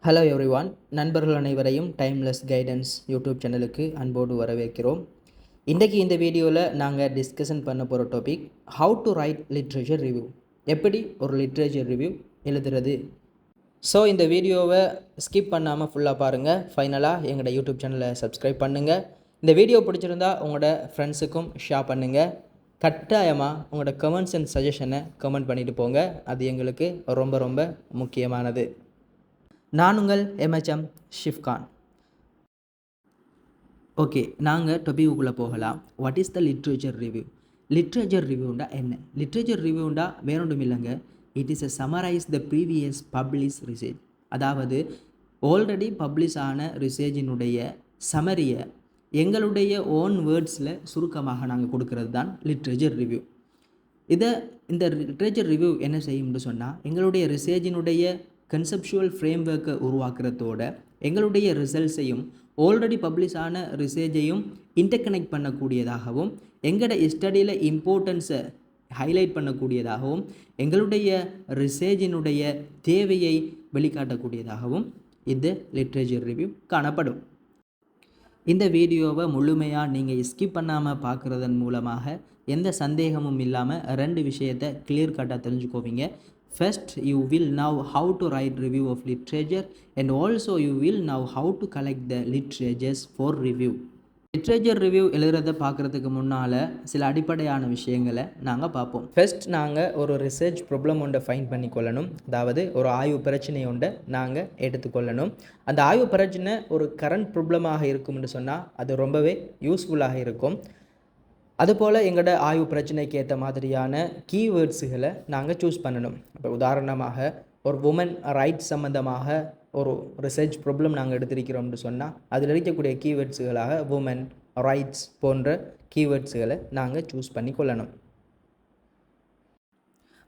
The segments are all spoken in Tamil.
ஹலோ எவ்ரிவான், நண்பர்கள் அனைவரையும் டைம்லெஸ் கைடன்ஸ் யூடியூப் சேனலுக்கு அன்போடு வரவேற்கிறோம். இன்றைக்கி இந்த வீடியோவில் நாங்கள் டிஸ்கஷன் பண்ண போகிற topic how to right literature review. எப்படி ஒரு லிட்ரேச்சர் ரிவ்யூ எழுதுறது. ஸோ இந்த வீடியோவை ஸ்கிப் பண்ணாமல் ஃபுல்லாக பாருங்கள். ஃபைனலாக எங்களோட யூடியூப் சேனலை சப்ஸ்கிரைப் பண்ணுங்கள். இந்த வீடியோ பிடிச்சிருந்தா உங்களோட ஃப்ரெண்ட்ஸுக்கும் ஷேர் பண்ணுங்கள். கட்டாயமாக உங்களோட கமெண்ட்ஸ் அண்ட் சஜஷனை கமெண்ட் பண்ணிட்டு போங்க. அது எங்களுக்கு ரொம்ப ரொம்ப முக்கியமானது. நான் உங்கள் எம்எச்எம் ஷிஃப்கான். ஓகே, நாங்கள் டொபிக்குள்ளே போகலாம். What is the literature review? Literature ரிவ்யூண்டா என்ன? லிட்ரேச்சர் ரிவ்யூண்டா வேறொன்றும் இல்லைங்க. It is a summarise the previous publish research. அதாவது ஆல்ரெடி பப்ளிஷ் ஆன ரிசர்ச்சினுடைய சமரியை எங்களுடைய ஓன் வேர்ட்ஸில் சுருக்கமாக நாங்கள் கொடுக்கறது தான் லிட்ரேச்சர் ரிவ்யூ. இந்த லிட்ரேச்சர் ரிவ்யூ என்ன செய்யும்னு சொன்னால், எங்களுடைய ரிசர்ச்சினுடைய கன்செப்சுவல் ஃப்ரேம் ஒர்க்கை உருவாக்குறதோட எங்களுடைய ரிசல்ட்ஸையும் ஆல்ரெடி பப்ளிஷ் ஆன ரிசர்ச்சையும் இன்டர்கனெக்ட் பண்ணக்கூடியதாகவும், எங்களோட ஸ்டடியில் இம்பார்ட்டன்ஸை ஹைலைட் பண்ணக்கூடியதாகவும், எங்களுடைய ரிசர்ச்சினுடைய தேவையை வெளிக்காட்டக்கூடியதாகவும் இந்த லிட்ரேச்சர் ரிவ்யூ காணப்படும். இந்த வீடியோவை முழுமையாக நீங்கள் ஸ்கிப் பண்ணாமல் பார்க்குறதன் மூலமாக எந்த சந்தேகமும் இல்லாமல் ரெண்டு விஷயத்தை கிளியர் கட்டாக தெரிஞ்சுக்கோவீங்க. First, you will know how to write review of literature, and also you will know how to collect the literatures for review. Literature review எழுதுறதை பார்க்குறதுக்கு முன்னால் சில அடிப்படையான விஷயங்களை நாங்கள் பார்ப்போம். ஃபர்ஸ்ட், நாங்கள் ஒரு ரிசர்ச் ப்ராப்ளம் ஒன்றை ஃபைண்ட் பண்ணிக்கொள்ளணும். அதாவது ஒரு ஆய்வு பிரச்சனை ஒன்றை நாங்கள் எடுத்துக்கொள்ளணும். அந்த ஆய்வு பிரச்சனை ஒரு கரண்ட் ப்ராப்ளமாக இருக்கும்னு சொன்னால் அது ரொம்பவே யூஸ்ஃபுல்லாக இருக்கும். அதுபோல் எங்களோட ஆய்வு பிரச்சனைக்கு ஏற்ற மாதிரியான கீவேர்ட்ஸுகளை நாங்கள் சூஸ் பண்ணணும். இப்போ உதாரணமாக ஒரு உமன் ரைட்ஸ் சம்மந்தமாக ஒரு ரிசர்ச் ப்ராப்ளம் நாங்கள் எடுத்திருக்கிறோம்னு சொன்னால் அதில் இருக்கக்கூடிய கீவேர்ட்ஸுகளாக உமன் ரைட்ஸ் போன்ற கீவேர்ட்ஸுகளை நாங்கள் சூஸ் பண்ணி கொள்ளணும்.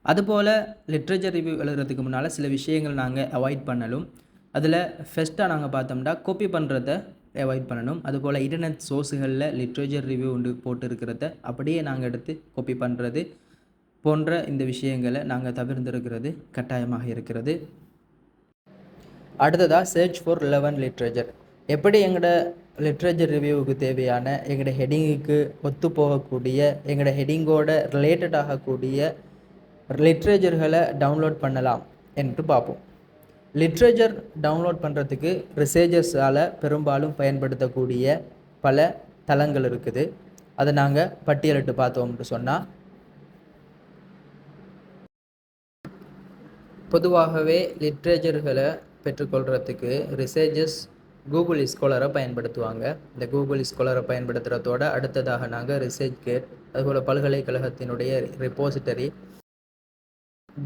அதுபோல் லிட்ரேச்சர் ரிவ்யூ எழுதுறதுக்கு முன்னால் சில விஷயங்கள் நாங்கள் அவாய்ட் பண்ணணும். அதில் ஃபஸ்ட்டாக நாங்கள் பார்த்தோம்னா காப்பி பண்ணுறத அவாய்ட் பண்ணணும். அதுபோல் இன்டர்நெட் சோர்ஸுகளில் லிட்ரேச்சர் ரிவ்யூ ஒன்று போட்டு இருக்கிறத அப்படியே நாங்கள் எடுத்து காப்பி பண்ணுறது போன்ற இந்த விஷயங்களை நாங்கள் தவிர்த்திருக்கிறது கட்டாயமாக இருக்கிறது. அடுத்ததாக சர்ச் ஃபார் ரிலவன்ட் லிட்ரேச்சர். எப்படி எங்களோட லிட்ரேச்சர் ரிவ்யூவுக்கு தேவையான எங்களோட ஹெட்டிங்குக்கு ஒத்து போகக்கூடிய எங்களோட ஹெட்டிங்கோட ரிலேட்டட் ஆகக்கூடிய லிட்ரேச்சர்களை டவுன்லோட் பண்ணலாம் என்று பார்ப்போம். லிட்ரேச்சர் டவுன்லோட் பண்ணுறதுக்கு ரிசர்ச்சர்ஸால் பெரும்பாலும் பயன்படுத்தக்கூடிய பல தளங்கள் இருக்குது. அதை நாங்கள் பட்டியலிட்டு பார்த்தோம்னு சொன்னால், பொதுவாகவே லிட்ரேச்சர்களை பெற்றுக்கொள்கிறதுக்கு ரிசர்ச்சர்ஸ் கூகுள் ஸ்காலரை பயன்படுத்துவாங்க. இந்த கூகுள் ஸ்காலரை பயன்படுத்துகிறதோட அடுத்ததாக நாங்கள் ரிசர்ச் கேட், அதுபோல் பல்கலைக்கழகத்தினுடைய ரிப்போசிட்டரி,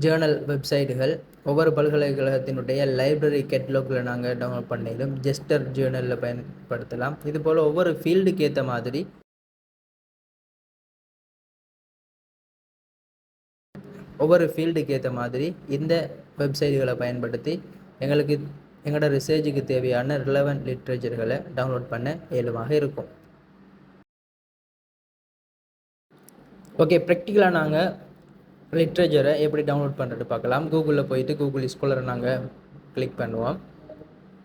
ஜேர்னல் வெப்சைட்டுகள், ஒவ்வொரு பல்கலைக்கழகத்தினுடைய லைப்ரரி கேட்லாகில் நாங்கள் டவுன்லோட் பண்ணிடும். ஜெஸ்டர் ஜேர்னலில் பயன்படுத்தலாம். இதுபோல் ஒவ்வொரு ஃபீல்டுக்கு ஏற்ற மாதிரி இந்த வெப்சைட்டுகளை பயன்படுத்தி எங்களோட ரிசர்ச்சுக்கு தேவையான ரிலவன்ட் லிட்ரேச்சர்களை டவுன்லோட் பண்ண இயலுமாக இருக்கும். ஓகே, ப்ராக்டிக்கலாக நாங்கள் லிட்ரேச்சரை எப்படி டவுன்லோட் பண்ணுறது பார்க்கலாம். கூகுளில் போயிட்டு கூகுள் ஸ்காலரை நாங்கள் கிளிக் பண்ணுவோம்.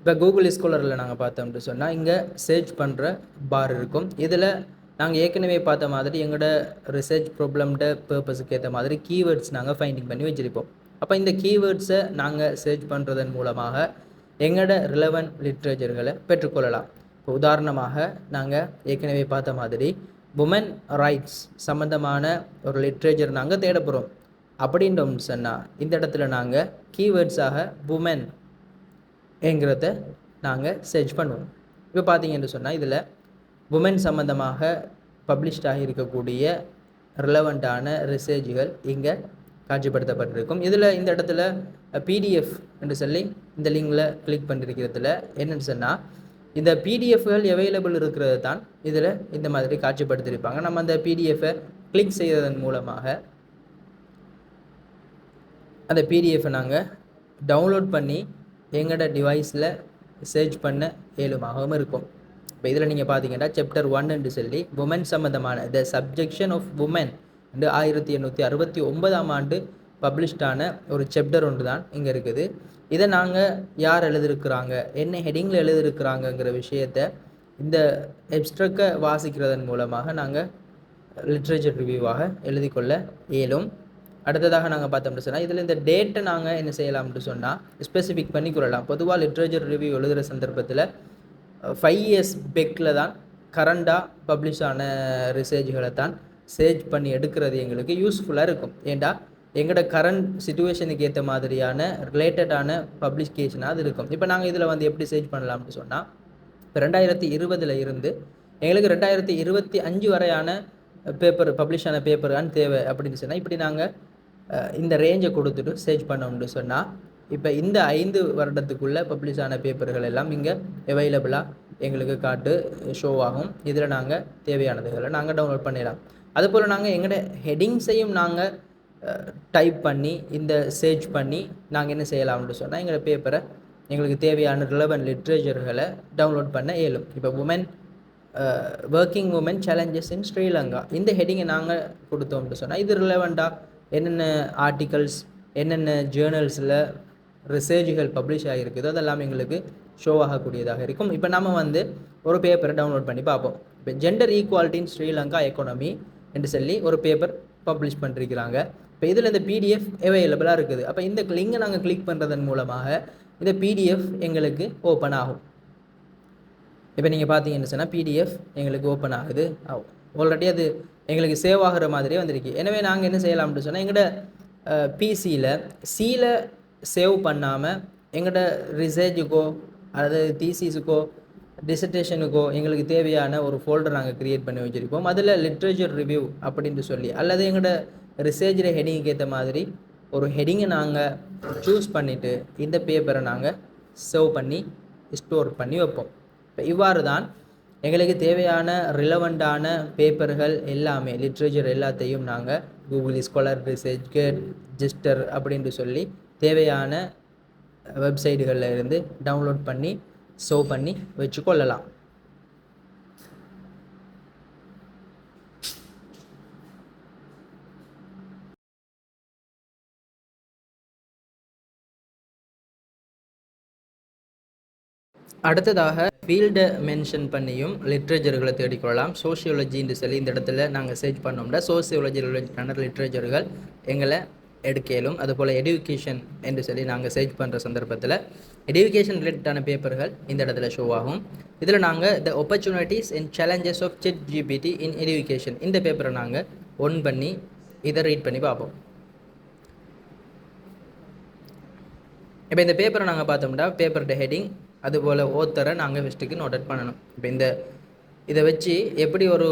இப்போ கூகுள் ஸ்காலரில் நாங்கள் பார்த்தோம்னு சொன்னால் இங்கே சர்ச் பண்ணுற பார் இருக்கும். இதில் நாங்கள் ஏற்கனவே பார்த்த மாதிரி எங்களோட ரிசர்ச் ப்ராப்ளம்ட பர்பஸுக்கு ஏற்ற மாதிரி கீவேர்ட்ஸ் நாங்கள் ஃபைண்டிங் பண்ணி வச்சுருப்போம். அப்போ இந்த கீவேர்ட்ஸை நாங்கள் சர்ச் பண்ணுறதன் மூலமாக எங்களோட ரிலவன்ட் லிட்ரேச்சர்களை பெற்றுக்கொள்ளலாம். இப்போ உதாரணமாக நாங்கள் ஏற்கனவே பார்த்த மாதிரி உமன் ரைட்ஸ் சம்மந்தமான ஒரு லிட்ரேச்சர் நாங்கள் தேட போகிறோம். அப்படின்றோம்னு சொன்னால் இந்த இடத்துல நாங்கள் கீவேர்ட்ஸாக உமன் என்கிறத நாங்கள் சர்ச் பண்ணுவோம். இப்போ பார்த்தீங்கன்னு சொன்னால் இதில் உமன் சம்மந்தமாக பப்ளிஷ்டாக இருக்கக்கூடிய ரிலவெண்ட்டான ரிசர்ச்சுகள் இங்கே காட்சிப்படுத்தப்பட்டிருக்கும். இதில் இந்த இடத்துல பிடிஎஃப் என்று சொல்லி இந்த லிங்கில் கிளிக் பண்ணியிருக்கிறதுல என்னென்னு சொன்னால், இந்த பிடிஎஃப்கள் அவைலபிள் இருக்கிறது தான் இதில் இந்த மாதிரி காட்சிப்படுத்தியிருப்பாங்க. நம்ம அந்த பிடிஎஃபை கிளிக் செய்வதன் மூலமாக அந்த பிடிஎஃபை நாங்கள் டவுன்லோட் பண்ணி எங்களோட டிவைஸில் சர்ச் பண்ண இயலுமாகவும் இருக்கும். இப்போ இதில் நீங்கள் பார்த்தீங்கன்னா சாப்டர் 1 என்று சொல்லி உமன் சம்மந்தமான த சப்ஜெக்ஷன் ஆஃப் உமன் என்று 1869 ஆண்டு பப்ளிஷ்டான ஒரு சாப்டர் ஒன்று தான் இங்கே இருக்குது. இதை நாங்கள் யார் எழுதியிருக்கிறாங்க, என்ன ஹெட்டிங்கில் எழுதியிருக்கிறாங்கங்கிற விஷயத்தை இந்த எப்ஸ்ட்ரக்கை வாசிக்கிறதன் மூலமாக நாங்கள் லிட்ரேச்சர் ரிவ்யூவாக எழுதி கொள்ள இயலும். அடுத்ததாக நாங்கள் பார்த்தோம்னு சொன்னால் இதில் இந்த டேட்டை நாங்கள் என்ன செய்யலாம்னு சொன்னால் ஸ்பெசிஃபிக் பண்ணி கொள்ளலாம். பொதுவாக லிட்ரேச்சர் ரிவ்யூ எழுதுகிற சந்தர்ப்பத்தில் 5 years பெக்கில் தான் கரண்டாக பப்ளிஷ் ஆன ரிசர்ச்களை தான் சர்ச் பண்ணி எடுக்கிறது எங்களுக்கு யூஸ்ஃபுல்லாக இருக்கும். ஏண்டா எங்களோட கரண்ட் சிச்சுவேஷனுக்கு ஏற்ற மாதிரியான ரிலேட்டடான பப்ளிகேஷனாக அது இருக்கும். இப்போ நாங்கள் இதில் வந்து எப்படி சர்ச் பண்ணலாம்னு சொன்னால், இப்போ 2020 இருந்து எங்களுக்கு 2025 வரையான பேப்பர் பப்ளிஷ் ஆன பேப்பர் தான் தேவை அப்படின்னு சொன்னால், இப்படி நாங்கள் இந்த ரேஞ்சை கொடுத்துட்டு சர்ச் பண்ணோம்னு சொன்னால், இப்போ இந்த 5 வருடத்துக்குள்ளே பப்ளிஷ் ஆன பேப்பர்கள் எல்லாம் இங்கே அவைலபிளாக எங்களுக்கு காட்டு ஷோ ஆகும். இதில் நாங்கள் தேவையானதுகளை நாங்கள் டவுன்லோட் பண்ணிடலாம். அதுபோல் நாங்கள் எங்களோட ஹெட்டிங்ஸையும் நாங்கள் டைப் பண்ணி இந்த சர்ச் பண்ணி நாங்கள் என்ன செய்யலாம்னு சொன்னால், எங்களோட பேப்பரை எங்களுக்கு தேவையான ரிலவெண்ட் லிட்ரேச்சர்களை டவுன்லோட் பண்ண இயலும். இப்போ ஒர்க்கிங் உமன் சேலஞ்சஸ் இன் ஸ்ரீலங்கா இந்த ஹெட்டிங்கை நாங்கள் கொடுத்தோம்னு சொன்னால், இது ரிலவெண்ட்டாக என்னென்ன ஆர்டிகல்ஸ் என்னென்ன ஜேர்னல்ஸில் ரிசர்ச்சுகள் பப்ளிஷ் ஆகிருக்குதோ அதெல்லாம் எங்களுக்கு ஷோ ஆகக்கூடியதாக இருக்கும். இப்போ நம்ம வந்து ஒரு பேப்பரை டவுன்லோட் பண்ணி பார்ப்போம். இப்போ ஜெண்டர் ஈக்குவாலிட்டி இன் ஸ்ரீலங்கா எக்கானமி என்று சொல்லி ஒரு பேப்பர் பப்ளிஷ் பண்ணிருக்கிறாங்க. இப்போ இதில் இந்த பிடிஎஃப் அவைலபிளாக இருக்குது. அப்போ இந்த லிங்கை நாங்கள் கிளிக் பண்ணுறதன் மூலமாக இந்த பிடிஎஃப் எங்களுக்கு ஓப்பன் ஆகும். இப்போ நீங்கள் பார்த்தீங்கன்னு சொன்னால் பிடிஎஃப் எங்களுக்கு ஓப்பன் ஆகுது. ஆல்ரெடி அது எங்களுக்கு சேவ் ஆகிற மாதிரியே வந்திருக்கு. எனவே நாங்கள் என்ன செய்யலாம்னு சொன்னால், எங்களோட சியில் சேவ் பண்ணாமல் எங்களோட ரிசர்ச்சுக்கோ அல்லது தீசிஸுக்கோ டிசர்டேஷனுக்கோ எங்களுக்கு தேவையான ஒரு ஃபோல்டர் நாங்கள் க்ரியேட் பண்ணி வச்சுருப்போம். அதில் லிட்ரேச்சர் ரிவ்யூ அப்படின்ட்டு சொல்லி அல்லது எங்களோட ரிசர்ச்சில் ஹெட்டிங்க்கு ஏற்ற மாதிரி ஒரு ஹெட்டிங்கை நாங்கள் சூஸ் பண்ணிவிட்டு இந்த பேப்பரை நாங்கள் சேவ் பண்ணி ஸ்டோர் பண்ணி வைப்போம். இப்போ இவ்வாறு தான் எங்களுக்கு தேவையான ரிலவெண்ட்டான பேப்பர்கள் எல்லாமே லிட்ரேச்சர் எல்லாத்தையும் நாங்கள் கூகுள் ஸ்காலர், ரிசர்ச்கேட், ஜிஸ்டர் அப்படின்ட்டு சொல்லி தேவையான வெப்சைட்டுகளில் இருந்து டவுன்லோட் பண்ணி சேவ் பண்ணி வச்சுக்கொள்ளலாம். அடுத்ததாக ஃபீல்டை மென்ஷன் பண்ணியும் லிட்ரேச்சர்களை தேடிக்கொள்ளலாம். சோஷியாலஜின்னு சொல்லி இந்த இடத்துல நாங்கள் சர்ச் பண்ணோம்னா சோசியாலஜி ரிலேட்டடான லிட்ரேச்சர்கள் எங்களை எடுக்கலும். அதுபோல் எடுகேஷன் என்று சொல்லி நாங்கள் சர்ச் பண்ணுற சந்தர்ப்பத்தில் எடுகேஷன் ரிலேட்டடான பேப்பர்கள் இந்த இடத்துல ஷோ ஆகும். இதில் நாங்கள் the opportunities and challenges of ChatGPT in education இந்த பேப்பரை நாங்கள் ஒன் பண்ணி இதை ரீட் பண்ணி பார்ப்போம். இப்போ இந்த பேப்பரை நாங்கள் பார்த்தோம்னா பேப்பரோட ஹெட்டிங் அதுபோல் ஓத்தரை நாங்கள் ஃபஸ்ட்டுக்கு நோட் பண்ணணும். இப்போ இதை வச்சு எப்படி ஒரு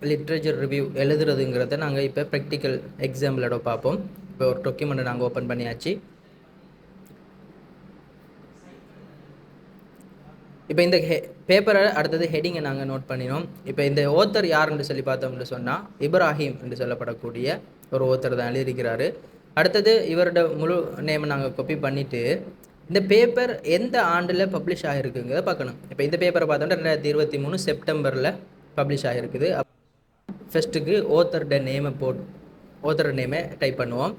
லிட்ரேச்சர் ரிவ்யூ எழுதுறதுங்கிறத நாங்கள் இப்போ ப்ராக்டிக்கல் எக்ஸாம்பிளோட பார்ப்போம். இப்போ ஒரு டாக்குமெண்ட்டை நாங்கள் ஓப்பன் பண்ணியாச்சு. இப்போ இந்த பேப்பரை அடுத்தது ஹெட்டிங்கை நாங்கள் நோட் பண்ணினோம். இப்போ இந்த ஓத்தர் யாருன்னு சொல்லி பார்த்தோம்னு சொன்னால் இப்ராஹிம் என்று சொல்லப்படக்கூடிய ஒரு ஓத்தர் தான் எழுதியிருக்கிறாரு. அடுத்தது இவரோட முழு நேமை நாங்கள் காப்பி பண்ணிவிட்டு இந்த பேப்பர் எந்த ஆண்டில் பப்ளிஷ் ஆகிருக்குங்கிறத பார்க்கணும். இப்போ இந்த பேப்பரை பார்த்தோம்னா 2023 செப்டம்பரில் பப்ளிஷ் ஆகிருக்குது. ஃபஸ்ட்டுக்கு ஓத்தரோட நேமை டைப் பண்ணுவோம்.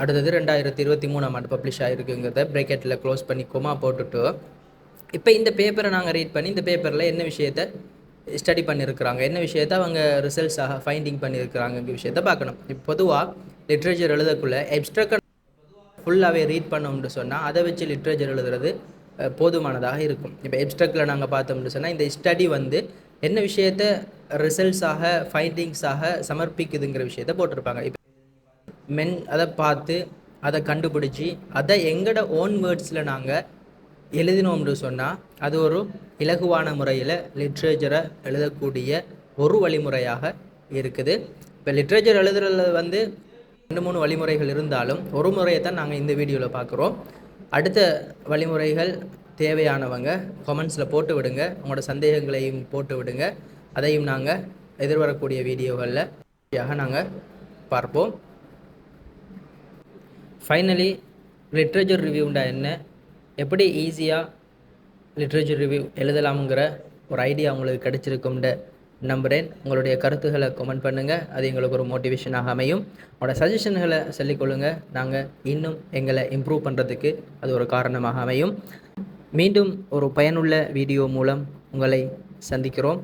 அடுத்தது 2023 ஆண்டு பப்ளிஷ் ஆகிருக்குங்கிறத ப்ராக்கெட்டில் க்ளோஸ் பண்ணி கொமா போட்டுட்டு இப்போ இந்த பேப்பரை நாங்கள் ரீட் பண்ணி இந்த பேப்பரில் என்ன விஷயத்தை ஸ்டடி பண்ணியிருக்கிறாங்க, என்ன விஷயத்தை அவங்க ரிசல்ட்ஸாக ஃபைண்டிங் பண்ணியிருக்கிறாங்க விஷயத்தை பார்க்கணும். இப்போ பொதுவாக லிட்ரேச்சர் எழுதக்குள்ளே எப்ஸ்ட்ராக்ட் ஃபுல்லாகவே ரீட் பண்ணோம்னு சொன்னால் அதை வச்சு லிட்ரேச்சர் எழுதுறது போதுமானதாக இருக்கும். இப்போ எப்ஸ்ட்ராக்டில் நாங்கள் பார்த்தோம்னு சொன்னால் இந்த ஸ்டடி வந்து என்ன விஷயத்தை ரிசல்ட்ஸாக ஃபைண்டிங்ஸாக சமர்ப்பிக்குதுங்கிற விஷயத்தை போட்டிருப்பாங்க. இப்போ அதை பார்த்து அதை கண்டுபிடிச்சி அதை எங்களோட ஓன் வேர்ட்ஸில் நாங்கள் எழுதினோம்னு சொன்னால் அது ஒரு இலகுவான முறையில் லிட்ரேச்சரை எழுதக்கூடிய ஒரு வழிமுறையாக இருக்குது. இப்போ லிட்ரேச்சர் எழுதுறது வந்து 2-3 வழிமுறைகள் இருந்தாலும் ஒரு முறையை தான் நாங்கள் இந்த வீடியோவில் பார்க்குறோம். அடுத்த வழிமுறைகள் தேவையானவங்க கமெண்ட்ஸில் போட்டு விடுங்க, உங்களோட சந்தேகங்களையும் போட்டு விடுங்க. அதையும் நாங்கள் எதிர்வரக்கூடிய வீடியோகளில் நாங்கள் பார்ப்போம். ஃபைனலி லிட்ரேச்சர் ரிவ்யூண்டா என்ன, எப்படி ஈஸியாக லிட்ரேச்சர் ரிவ்யூ எழுதலாமுங்கிற ஒரு ஐடியா உங்களுக்கு கிடச்சிருக்கும்னு நம்புகிறேன். உங்களுடைய கருத்துக்களை கமெண்ட் பண்ணுங்கள், அது எங்களுக்கு ஒரு மோட்டிவேஷனாக அமையும். உங்களோட சஜஷன்களை சொல்லிக்கொள்ளுங்கள், நாங்கள் இன்னும் எங்களை இம்ப்ரூவ் பண்ணுறதுக்கு அது ஒரு காரணமாக அமையும். மீண்டும் ஒரு பயனுள்ள வீடியோ மூலம் உங்களை சந்திக்கிறோம்.